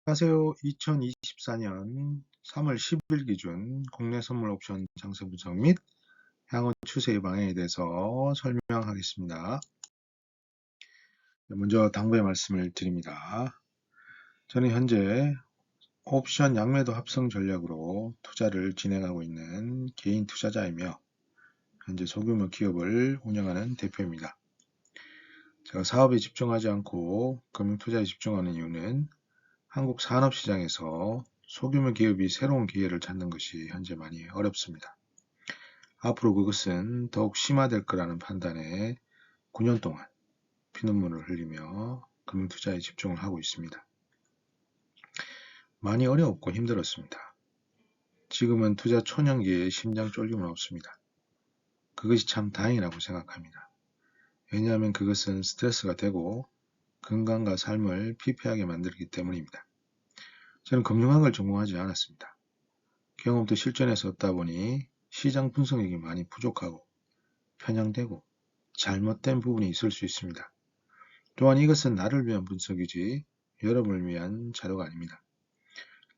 안녕하세요. 2024년 3월 10일 기준 국내 선물 옵션 장세 분석 및 향후 추세의 방향에 대해서 설명하겠습니다. 먼저 당부의 말씀을 드립니다. 저는 현재 옵션 양매도 합성 전략으로 투자를 진행하고 있는 개인 투자자이며 현재 소규모 기업을 운영하는 대표입니다. 제가 사업에 집중하지 않고 금융투자에 집중하는 이유는 한국 산업시장에서 소규모 기업이 새로운 기회를 찾는 것이 현재 많이 어렵습니다. 앞으로 그것은 더욱 심화될 거라는 판단에 9년 동안 피눈물을 흘리며 금융투자에 집중을 하고 있습니다. 많이 어려웠고 힘들었습니다. 지금은 투자 초년기에 심장 쫄림은 없습니다. 그것이 참 다행이라고 생각합니다. 왜냐하면 그것은 스트레스가 되고 건강과 삶을 피폐하게 만들기 때문입니다. 저는 금융학을 전공하지 않았습니다. 경험도 실전에서 얻다 보니 시장 분석력이 많이 부족하고 편향되고 잘못된 부분이 있을 수 있습니다. 또한 이것은 나를 위한 분석이지 여러분을 위한 자료가 아닙니다.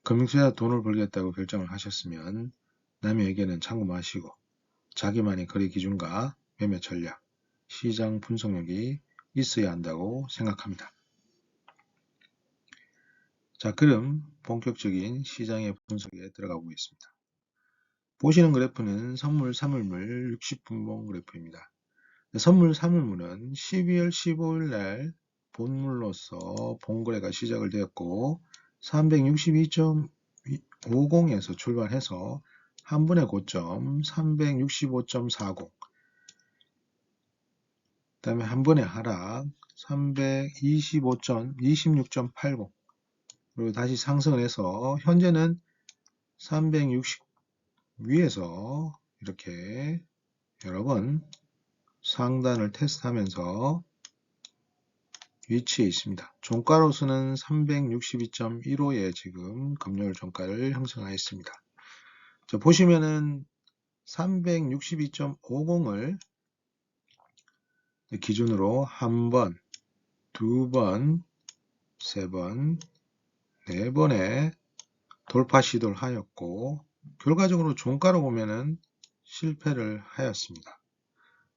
금융투자 돈을 벌겠다고 결정을 하셨으면 남의 의견은 참고 마시고 자기만의 거래 기준과 매매 전략, 시장 분석력이 있어야 한다고 생각합니다. 자, 그럼 본격적인 시장의 분석에 들어가 보겠습니다. 보시는 그래프는 선물 3일물 60분봉 그래프입니다. 선물 3일물은 12월 15일 날 본물로서 본거래가 시작을 되었고 362.50에서 출발해서 한 번의 고점 365.40, 그 다음에 한 번의 하락 326.80, 그리고 다시 상승을 해서 현재는 360 위에서 이렇게 여러 번 상단을 테스트하면서 위치에 있습니다. 종가로서는 362.15에 지금 금요일 종가를 형성하였습니다. 자, 보시면은 362.50을 기준으로 한 번, 두 번, 세 번, 네 번의 돌파 시도를 하였고 결과적으로 종가로 보면은 실패를 하였습니다.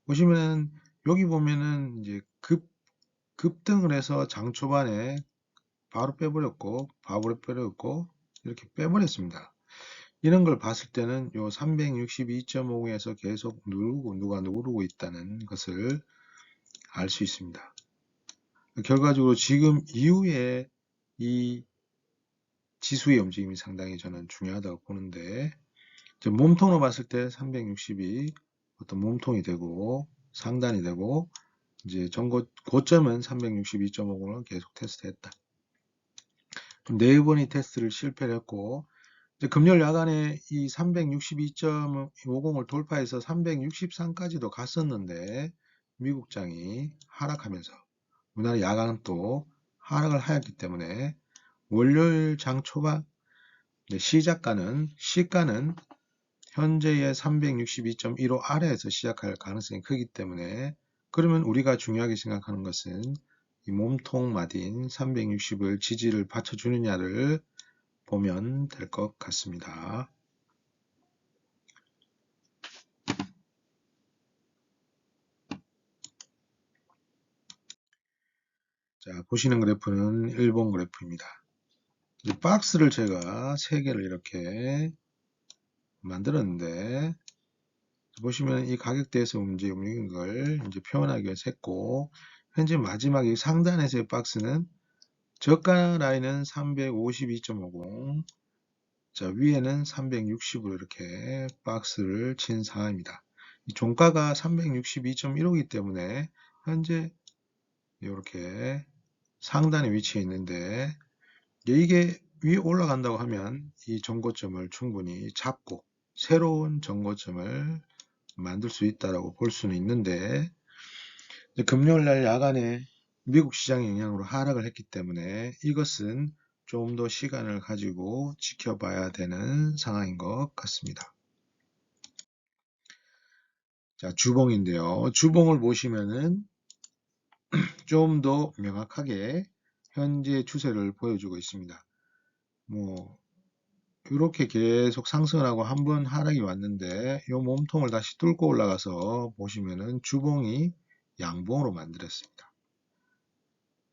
보시면은 여기 보면은 이제 급등을 해서 장 초반에 바로 빼버렸고 이렇게 빼버렸습니다. 이런 걸 봤을 때는 요 362.50에서 계속 누가 누르고 있다는 것을 알 수 있습니다. 결과적으로 지금 이후에 이 지수의 움직임이 상당히 저는 중요하다고 보는데, 몸통으로 봤을 때 360이 어떤 몸통이 되고 상단이 되고 이제 고점은 362.50을 계속 테스트했다. 네 번의 테스트를 실패를 했고 이제 금요일 야간에 이 362.50을 돌파해서 363까지도 갔었는데 미국장이 하락하면서 우리나라 야간은 또 하락을 하였기 때문에 월요일 장 초반 시가는 현재의 362.15 아래에서 시작할 가능성이 크기 때문에, 그러면 우리가 중요하게 생각하는 것은 이 몸통 마딘 360을 지지를 받쳐주느냐를 보면 될 것 같습니다. 자, 보시는 그래프는 일본 그래프입니다. 이 박스를 제가 3개를 이렇게 만들었는데 보시면 이 가격대에서 움직이는 걸 이제 표현하기 위해서 했고, 현재 마지막 이 상단에서의 박스는 저가 라인은 352.50, 자, 위에는 360으로 이렇게 박스를 친 상황입니다. 이 종가가 362.15이기 때문에 현재 이렇게 상단에 위치해 있는데, 이게 위에 올라간다고 하면 이 전고점을 충분히 잡고 새로운 전고점을 만들 수 있다고 볼 수는 있는데, 금요일날 야간에 미국 시장의 영향으로 하락을 했기 때문에 이것은 좀 더 시간을 가지고 지켜봐야 되는 상황인 것 같습니다. 자, 주봉인데요. 주봉을 보시면은 좀 더 명확하게 현재 추세를 보여주고 있습니다. 뭐 이렇게 계속 상승을 하고 한 번 하락이 왔는데 이 몸통을 다시 뚫고 올라가서 보시면은 주봉이 양봉으로 만들었습니다.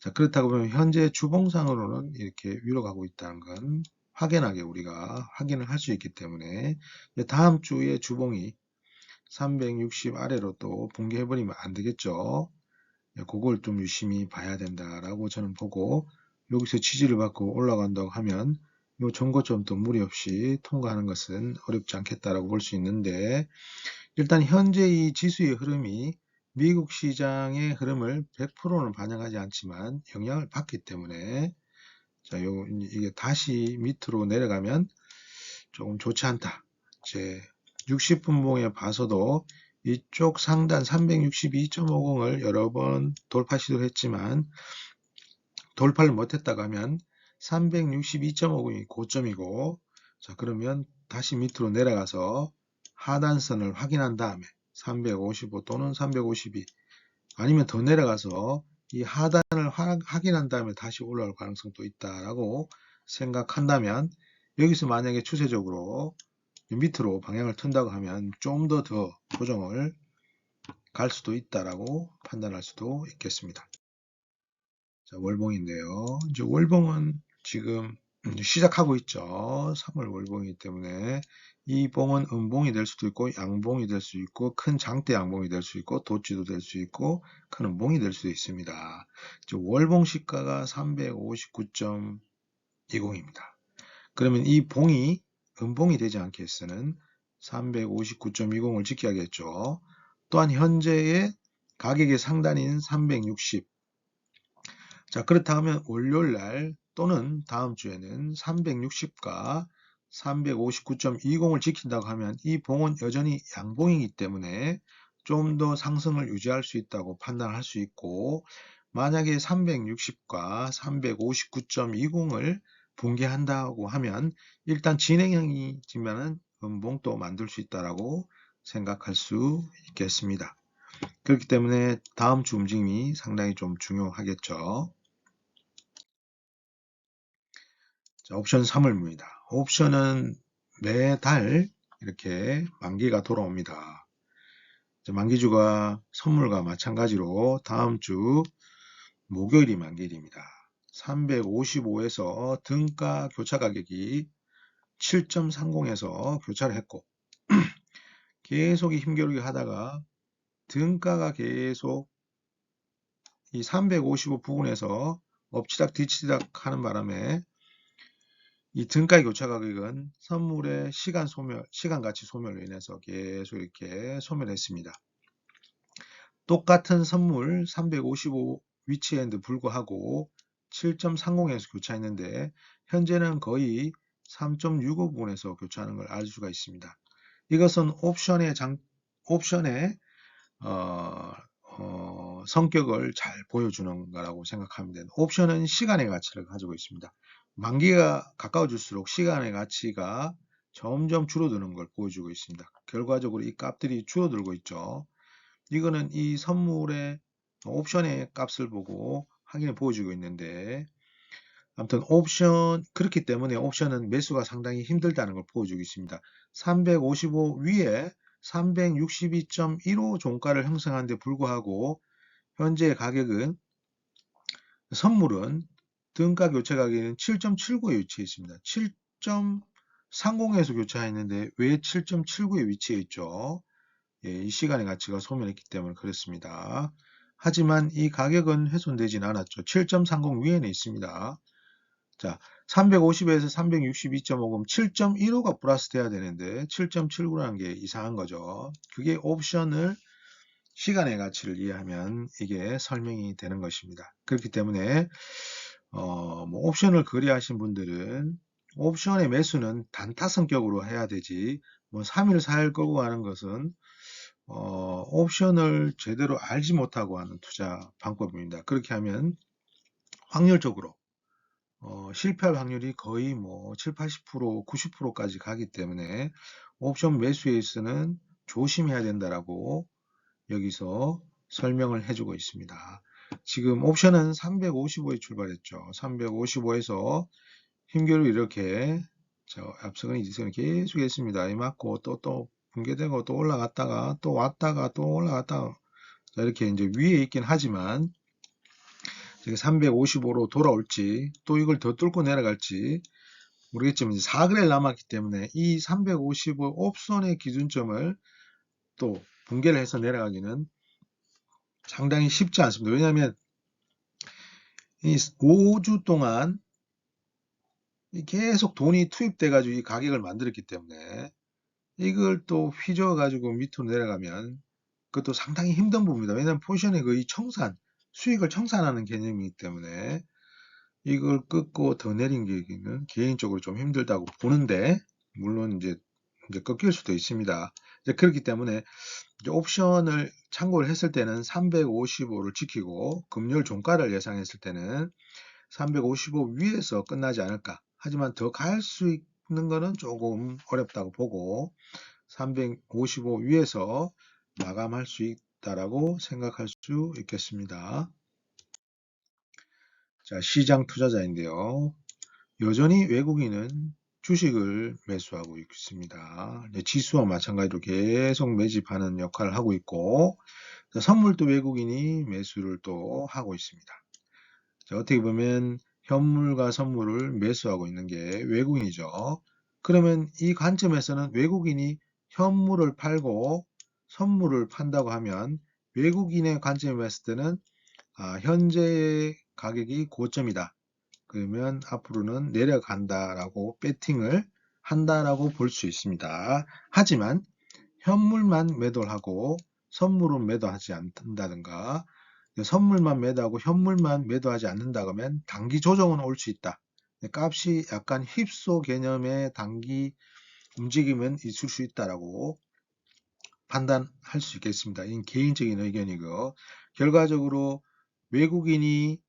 자, 그렇다고 보면 현재 주봉상으로는 이렇게 위로 가고 있다는 건 확연하게 우리가 확인을 할 수 있기 때문에 다음 주에 주봉이 360 아래로 또 붕괴해버리면 안 되겠죠. 그걸 좀 유심히 봐야 된다라고 저는 보고 여기서 지지를 받고 올라간다고 하면 이 전고점도 무리 없이 통과하는 것은 어렵지 않겠다라고 볼 수 있는데 일단 현재 이 지수의 흐름이 미국 시장의 흐름을 100%는 반영하지 않지만 영향을 받기 때문에 자, 이게 다시 밑으로 내려가면 조금 좋지 않다. 이제 60분봉에 봐서도 이쪽 상단 362.50을 여러 번 돌파 시도했지만 돌파를 못했다고 하면 362.50이 고점이고 자 그러면 다시 밑으로 내려가서 하단선을 확인한 다음에 355 또는 352 아니면 더 내려가서 이 하단을 확인한 다음에 다시 올라올 가능성도 있다라고 생각한다면 여기서 만약에 추세적으로 밑으로 방향을 튼다고 하면 좀 더 조정을 갈 수도 있다라고 판단할 수도 있겠습니다. 자, 월봉인데요. 이제 월봉은 지금 시작하고 있죠. 3월 월봉이기 때문에 이 봉은 음봉이 될 수도 있고 양봉이 될 수 있고 큰 장대 양봉이 될 수 있고 도치도 될 수 있고 큰 음봉이 될 수도 있습니다. 이제 월봉 시가가 359.20입니다. 그러면 이 봉이 음봉이 되지 않게 해서는 359.20을 지켜야겠죠. 또한 현재의 가격의 상단인 360 자, 그렇다면 월요일날 또는 다음 주에는 360과 359.20을 지킨다고 하면 이 봉은 여전히 양봉이기 때문에 좀 더 상승을 유지할 수 있다고 판단할 수 있고 만약에 360과 359.20을 붕괴한다고 하면 일단 진행형이지만은 음봉도 만들 수 있다라고 생각할 수 있겠습니다. 그렇기 때문에 다음 주 움직임이 상당히 좀 중요하겠죠. 자, 옵션 3월입니다. 옵션은 매달 이렇게 만기가 돌아옵니다. 만기주가 선물과 마찬가지로 다음 주 목요일이 만기일입니다. 355에서 등가 교차 가격이 7.30에서 교차를 했고 계속 힘겨루기 하다가 등가가 계속 이 355 부분에서 엎치락 뒤치락 하는 바람에 이 등가의 교차 가격은 선물의 시간 가치 소멸로 인해서 계속 이렇게 소멸했습니다. 똑같은 선물 355 위치에도 불구하고 7.30에서 교차했는데 현재는 거의 3.65 부분에서 교차하는 걸 알 수가 있습니다. 이것은 옵션의 성격을 잘 보여주는 거라고 생각하면 됩니다. 옵션은 시간의 가치를 가지고 있습니다. 만기가 가까워질수록 시간의 가치가 점점 줄어드는 걸 보여주고 있습니다. 결과적으로 이 값들이 줄어들고 있죠. 이거는 이 선물의 옵션의 값을 보고 확인해 보여주고 있는데 아무튼 그렇기 때문에 옵션은 매수가 상당히 힘들다는 걸 보여주고 있습니다. 355 위에 362.15 종가를 형성한 데 불구하고 현재 가격은 선물은 등가 교체 가격은 7.79에 위치해 있습니다. 7.30에서 교차했는데 왜 7.79에 위치해 있죠? 예, 이 시간의 가치가 소멸했기 때문에 그렇습니다. 하지만 이 가격은 훼손되진 않았죠. 7.30 위에는 있습니다. 자, 350에서 362.5금 7.15가 플러스 돼야 되는데 7.79라는 게 이상한 거죠. 그게 옵션을 시간의 가치를 이해하면 이게 설명이 되는 것입니다. 그렇기 때문에 뭐 옵션을 거래하신 분들은 옵션의 매수는 단타 성격으로 해야 되지 뭐 3일 4일 끌고 가는 것은 옵션을 제대로 알지 못하고 하는 투자 방법입니다. 그렇게 하면 확률적으로 실패할 확률이 거의 뭐 7, 80%, 90%까지 가기 때문에 옵션 매수에 있어서는 조심해야 된다라고 여기서 설명을 해주고 있습니다. 지금 옵션은 355에 출발했죠. 355에서 힘겨루 이렇게 앞서는 이지선을 계속 했습니다. 이 맞고 또 붕괴되고 또 올라갔다가 또 왔다가 또 올라갔다가 이렇게 이제 위에 있긴 하지만 355로 돌아올지 또 이걸 더 뚫고 내려갈지 모르겠지만 이제 4그레일 남았기 때문에 이 355 옵션의 기준점을 또 붕괴를 해서 내려가기는 상당히 쉽지 않습니다. 왜냐하면 이 5주 동안 계속 돈이 투입돼 가지고 이 가격을 만들었기 때문에 이걸 또 휘저어 가지고 밑으로 내려가면 그것도 상당히 힘든 부분입니다. 왜냐하면 포지션의 거의 청산, 수익을 청산하는 개념이기 때문에 이걸 끊고 더 내린 계기는 개인적으로 좀 힘들다고 보는데, 물론 이제 꺾일 수도 있습니다. 이제 그렇기 때문에 이제 옵션을 참고를 했을 때는 355를 지키고 금요일 종가를 예상했을 때는 355 위에서 끝나지 않을까. 하지만 더 갈 수 있는 거는 조금 어렵다고 보고 355 위에서 마감할 수 있다라고 생각할 수 있겠습니다. 자, 시장 투자자인데요. 여전히 외국인은 주식을 매수하고 있습니다. 지수와 마찬가지로 계속 매집하는 역할을 하고 있고, 선물도 외국인이 매수를 또 하고 있습니다. 자, 어떻게 보면 현물과 선물을 매수하고 있는 게 외국인이죠. 그러면 이 관점에서는 외국인이 현물을 팔고 선물을 판다고 하면 외국인의 관점에 봤을 때는 현재의 가격이 고점이다. 그러면 앞으로는 내려간다라고 배팅을 한다라고 볼 수 있습니다. 하지만 현물만 매도를 하고 선물은 매도하지 않는다든가 선물만 매도하고 현물만 매도하지 않는다 그러면 단기 조정은 올 수 있다. 값이 약간 휩소 개념의 단기 움직임은 있을 수 있다라고 판단할 수 있겠습니다. 이건 개인적인 의견이고 결과적으로 외국인이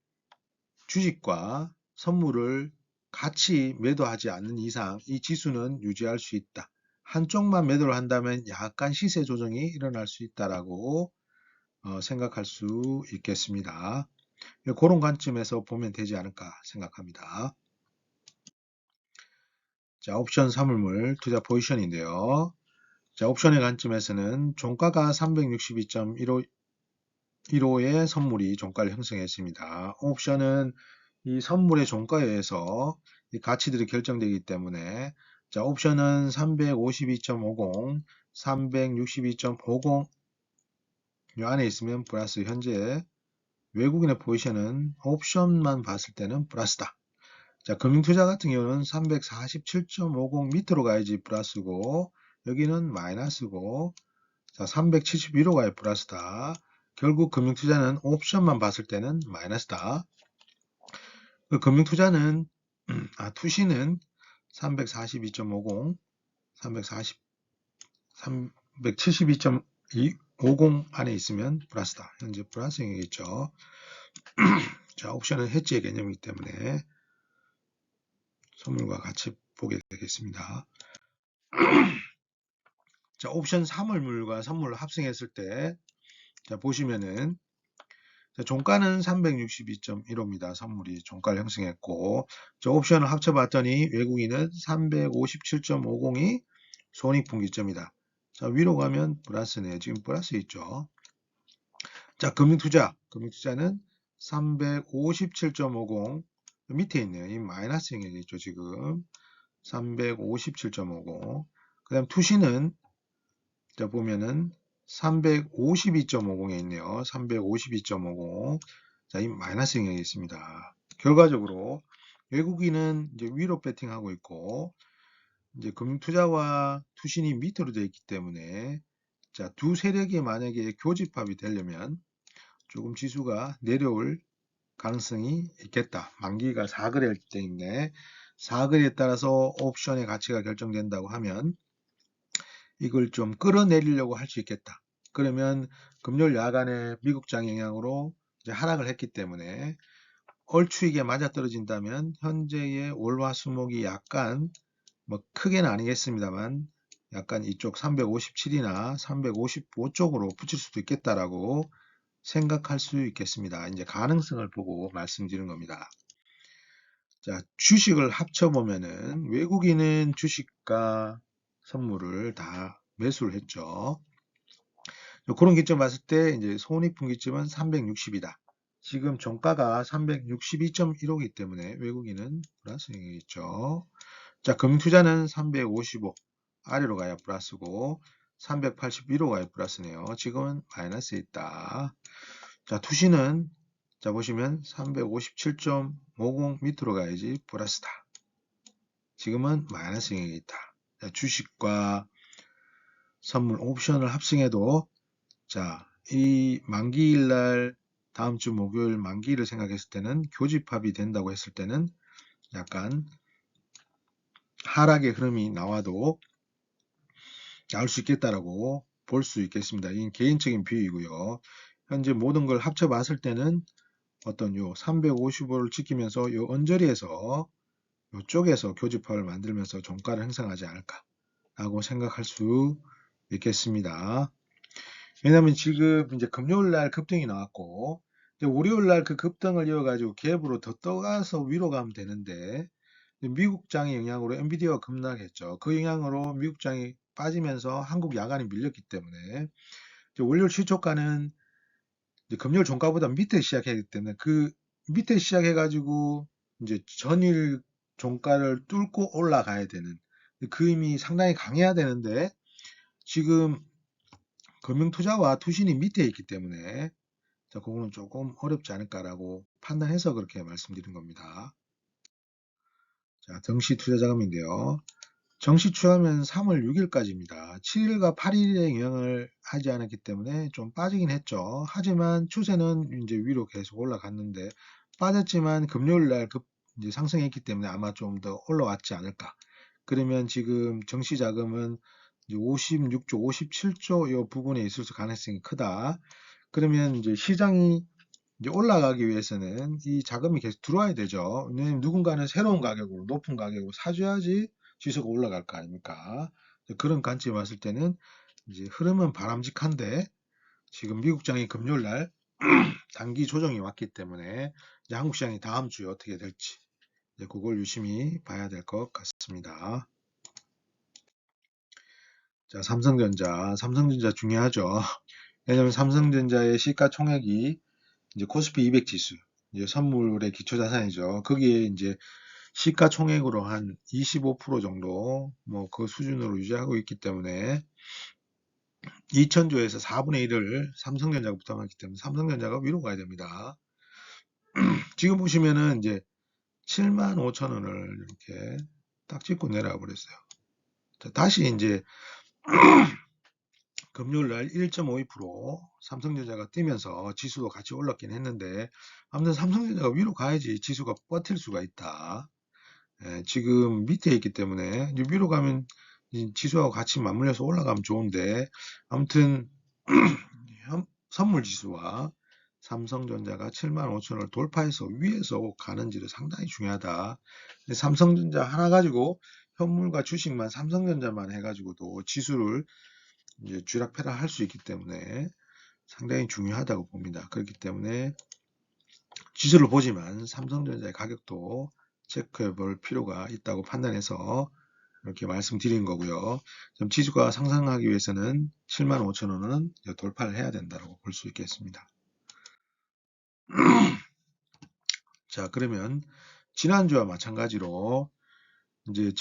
주식과 선물을 같이 매도하지 않는 이상 이 지수는 유지할 수 있다. 한쪽만 매도를 한다면 약간 시세 조정이 일어날 수 있다라고 생각할 수 있겠습니다. 그런 관점에서 보면 되지 않을까 생각합니다. 자, 옵션 사물물 투자 포지션인데요. 자, 옵션의 관점에서는 종가가 362.15의 선물이 종가를 형성했습니다. 옵션은 이 선물의 종가에 의해서 이 가치들이 결정되기 때문에 자, 옵션은 352.50, 362.50 이 안에 있으면 플러스 현재 외국인의 포지션은 옵션만 봤을 때는 플러스다. 자, 금융투자 같은 경우는 347.50 밑으로 가야지 플러스고 여기는 마이너스고 자, 371로 가야 플러스다. 결국 금융투자는 옵션만 봤을 때는 마이너스다. 그 금융투자는 투시는 342.50, 340, 372.50 안에 있으면 플러스다. 현재 플러스 행위겠죠. 자, 옵션은 해지의 개념이기 때문에 선물과 같이 보게 되겠습니다. 자, 옵션 사물물과 선물을 합성했을 때, 자, 보시면은, 자, 종가는 362.15입니다. 선물이 종가를 형성했고, 저 옵션을 합쳐봤더니 외국인은 357.50이 손익분기점이다. 자, 위로 가면 플러스네요. 지금 플러스 있죠. 자, 금융투자는 357.50 밑에 있네요. 이 마이너스 행위겠죠, 지금. 357.50. 그 다음 투시는 자 보면은 352.50에 있네요. 352.50. 자, 이 마이너스 영역이 있습니다. 결과적으로 외국인은 이제 위로 배팅하고 있고 이제 금융투자와 투신이 밑으로 되어 있기 때문에 자, 두 세력이 만약에 교집합이 되려면 조금 지수가 내려올 가능성이 있겠다. 만기가 4거래이기 때문에 4거래에 따라서 옵션의 가치가 결정된다고 하면 이걸 좀 끌어내리려고 할 수 있겠다. 그러면 금요일 야간에 미국장 영향으로 이제 하락을 했기 때문에 얼추이게 맞아떨어진다면 현재의 월화수목이 약간 뭐 크게는 아니겠습니다만 약간 이쪽 357이나 355 쪽으로 붙일 수도 있겠다라고 생각할 수 있겠습니다. 이제 가능성을 보고 말씀드리는 겁니다. 자, 주식을 합쳐보면은 외국인은 주식과 선물을 다 매수를 했죠. 그런 기점 봤을 때 이제 손익분기점은 360이다. 지금 종가가 362.15이기 때문에 외국인은 플러스이겠죠. 자, 금투자는 355 아래로 가야 플러스고 381로 가야 플러스네요. 지금은 마이너스에 있다. 자, 투시는 자 보시면 357.50 밑으로 가야지 플러스다. 지금은 마이너스에 있다. 자, 주식과 선물 옵션을 합승해도 자, 이 만기일 날 다음 주 목요일 만기일을 생각했을 때는 교집합이 된다고 했을 때는 약간 하락의 흐름이 나와도 나올 수 있겠다라고 볼 수 있겠습니다. 이 개인적인 비유이고요. 현재 모든 걸 합쳐 봤을 때는 어떤 요 355를 지키면서 요 언저리에서 요쪽에서 교집합을 만들면서 종가를 형성하지 않을까라고 생각할 수 있겠습니다. 왜냐면 지금 이제 금요일 날 급등이 나왔고 월요일 날 그 급등을 이어가지고 갭으로 더 떠가서 위로 가면 되는데 미국장의 영향으로 엔비디아가 급락했죠. 그 영향으로 미국장이 빠지면서 한국 야간이 밀렸기 때문에 월요일 시초가는 금요일 종가보다 밑에 시작했기 때문에 그 밑에 시작해가지고 이제 전일 종가를 뚫고 올라가야 되는 그 힘이 상당히 강해야 되는데 지금 금융투자와 투신이 밑에 있기 때문에 자, 그거는 조금 어렵지 않을까라고 판단해서 그렇게 말씀드린 겁니다. 자, 정시 투자 자금인데요. 정시 추하면 3월 6일까지입니다. 7일과 8일에 영향을 하지 않았기 때문에 좀 빠지긴 했죠. 하지만 추세는 이제 위로 계속 올라갔는데 빠졌지만 금요일 날 이제 상승했기 때문에 아마 좀 더 올라왔지 않을까. 그러면 지금 정시 자금은 56조, 57조 이 부분에 있을 가능성이 크다. 그러면 이제 시장이 이제 올라가기 위해서는 이 자금이 계속 들어와야 되죠. 왜냐면 누군가는 새로운 가격으로, 높은 가격으로 사줘야지 지수가 올라갈 거 아닙니까? 그런 관점에 봤을 때는 이제 흐름은 바람직한데 지금 미국장이 금요일 날 단기 조정이 왔기 때문에 이제 한국 시장이 다음 주에 어떻게 될지 이제 그걸 유심히 봐야 될 것 같습니다. 자, 삼성전자 중요하죠. 왜냐하면 삼성전자의 시가총액이 이제 코스피 200 지수, 이제 선물의 기초 자산이죠. 거기에 이제 시가총액으로 한 25% 정도 뭐 그 수준으로 유지하고 있기 때문에 2천조에서 4분의 1을 삼성전자가 부담하기 때문에 삼성전자가 위로 가야 됩니다. 지금 보시면은 이제 75,000원을 이렇게 딱 찍고 내려와 버렸어요. 자, 다시 이제 금요일 날 1.52% 삼성전자가 뛰면서 지수도 같이 올랐긴 했는데 아무튼 삼성전자가 위로 가야지 지수가 버틸 수가 있다. 예, 지금 밑에 있기 때문에 위로 가면 지수하고 같이 맞물려서 올라가면 좋은데 아무튼 선물 지수와 삼성전자가 75,000원을 돌파해서 위에서 가는지를 상당히 중요하다. 삼성전자 하나 가지고 현물과 주식만 삼성전자만 해가지고도 지수를 이제 쥐락펴락 할 수 있기 때문에 상당히 중요하다고 봅니다. 그렇기 때문에 지수를 보지만 삼성전자의 가격도 체크해 볼 필요가 있다고 판단해서 이렇게 말씀드린 거고요. 지수가 상승하기 위해서는 75,000원은 돌파를 해야 된다고 볼 수 있겠습니다. 자, 그러면 지난주와 마찬가지로 이제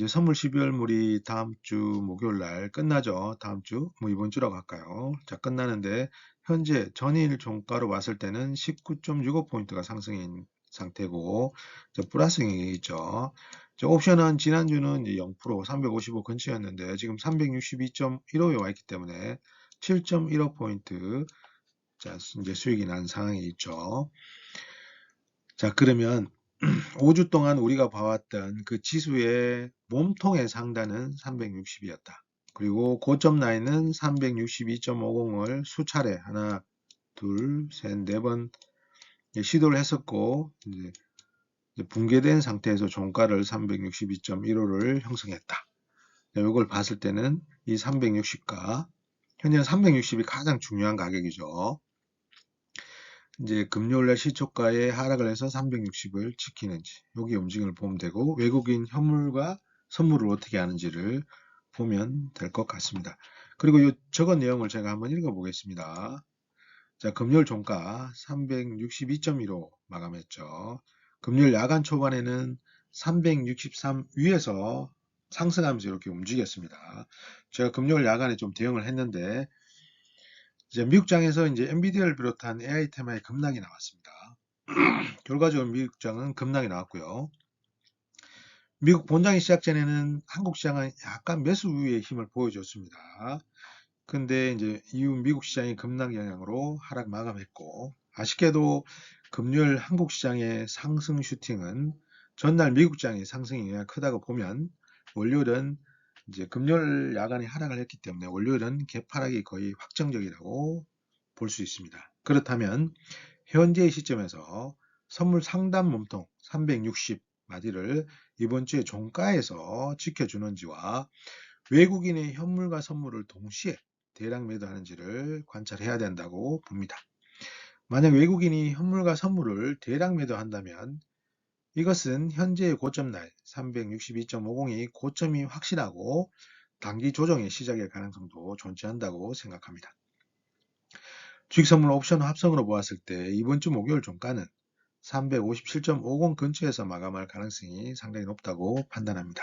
선물 12월물이 다음 주 목요일 날 끝나죠. 다음 주, 뭐 이번 주라고 할까요? 자, 끝나는데 현재 전일 종가로 봤을 때는 19.65포인트가 상승인 상태고 플러스잉이 있죠. 옵션은 지난주는 0%, 355 근처였는데 지금 362.15에 와 있기 때문에 7.15포인트 자, 이제 수익이 난 상황이 있죠. 자, 그러면 5주 동안 우리가 봐왔던 그 지수의 몸통의 상단은 360이었다. 그리고 고점 라인은 362.50을 수차례 하나, 둘, 셋, 네 번 시도를 했었고 이제 붕괴된 상태에서 종가를 362.15를 형성했다. 이걸 봤을 때는 이 360가 현재는 360이 가장 중요한 가격이죠. 이제 금요일날 시초가의 하락을 해서 360을 지키는지 여기 움직임을 보면 되고 외국인 현물과 선물을 어떻게 하는지를 보면 될 것 같습니다. 그리고 이 적은 내용을 제가 한번 읽어보겠습니다. 자, 금요일 종가 362.15 마감했죠. 금요일 야간 초반에는 363 위에서 상승하면서 이렇게 움직였습니다. 제가 금요일 야간에 좀 대응을 했는데 이제 미국장에서 이제 엔비디아를 비롯한 AI 테마의 급락이 나왔습니다. 결과적으로 미국장은 급락이 나왔고요. 미국 본장이 시작 전에는 한국 시장은 약간 매수 우위의 힘을 보여줬습니다. 근데 이제 이후 미국 시장의 급락 영향으로 하락 마감했고, 아쉽게도 금요일 한국 시장의 상승 슈팅은 전날 미국 시장의 상승이 영향이 크다고 보면 월요일은 이제 금요일 야간에 하락을 했기 때문에 월요일은 개파락이 거의 확정적이라고 볼 수 있습니다. 그렇다면 현재의 시점에서 선물 상단 몸통 360 마디를 이번 주에 종가에서 지켜주는지와 외국인의 현물과 선물을 동시에 대량 매도하는지를 관찰해야 된다고 봅니다. 만약 외국인이 현물과 선물을 대량 매도한다면 이것은 현재의 고점날 362.50이 고점이 확실하고 단기 조정의 시작일 가능성도 존재한다고 생각합니다. 주식선물 옵션 합성으로 보았을 때 이번 주 목요일 종가는 357.50 근처에서 마감할 가능성이 상당히 높다고 판단합니다.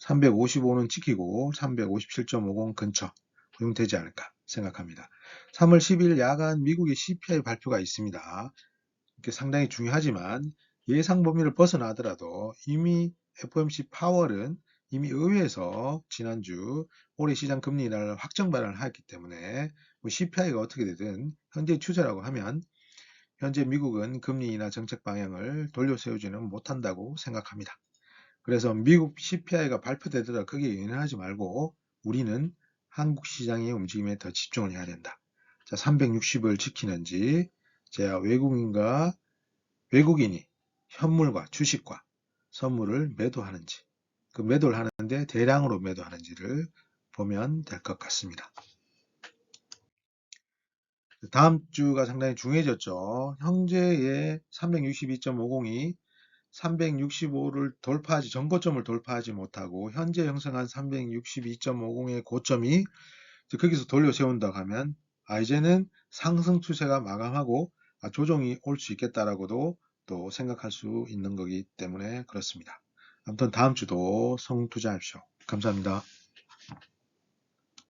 355는 지키고 357.50 근처 허용되지 않을까 생각합니다. 3월 10일 야간 미국의 CPI 발표가 있습니다. 이게 상당히 중요하지만 예상 범위를 벗어나더라도 이미 FOMC 파월은 이미 의회에서 지난주 올해 시장 금리 인하를 확정 발언을 했기 때문에 CPI가 어떻게 되든 현재 추세라고 하면 현재 미국은 금리 인하 정책 방향을 돌려세우지는 못한다고 생각합니다. 그래서 미국 CPI가 발표되더라도 거기에 연연하지 말고 우리는 한국 시장의 움직임에 더 집중을 해야 된다. 자, 360을 지키는지, 제가 외국인이 현물과 주식과 선물을 매도하는지, 그 매도를 하는데 대량으로 매도하는지를 보면 될 것 같습니다. 다음 주가 상당히 중요해졌죠. 현재의 362.50이 365를 돌파하지, 전고점을 돌파하지 못하고 현재 형성한 362.50의 고점이 거기서 돌려 세운다고 하면 이제는 상승 추세가 마감하고 조정이 올 수 있겠다라고도 또 생각할 수 있는 거기 때문에 그렇습니다. 아무튼 다음 주도 성투자하십시오. 감사합니다.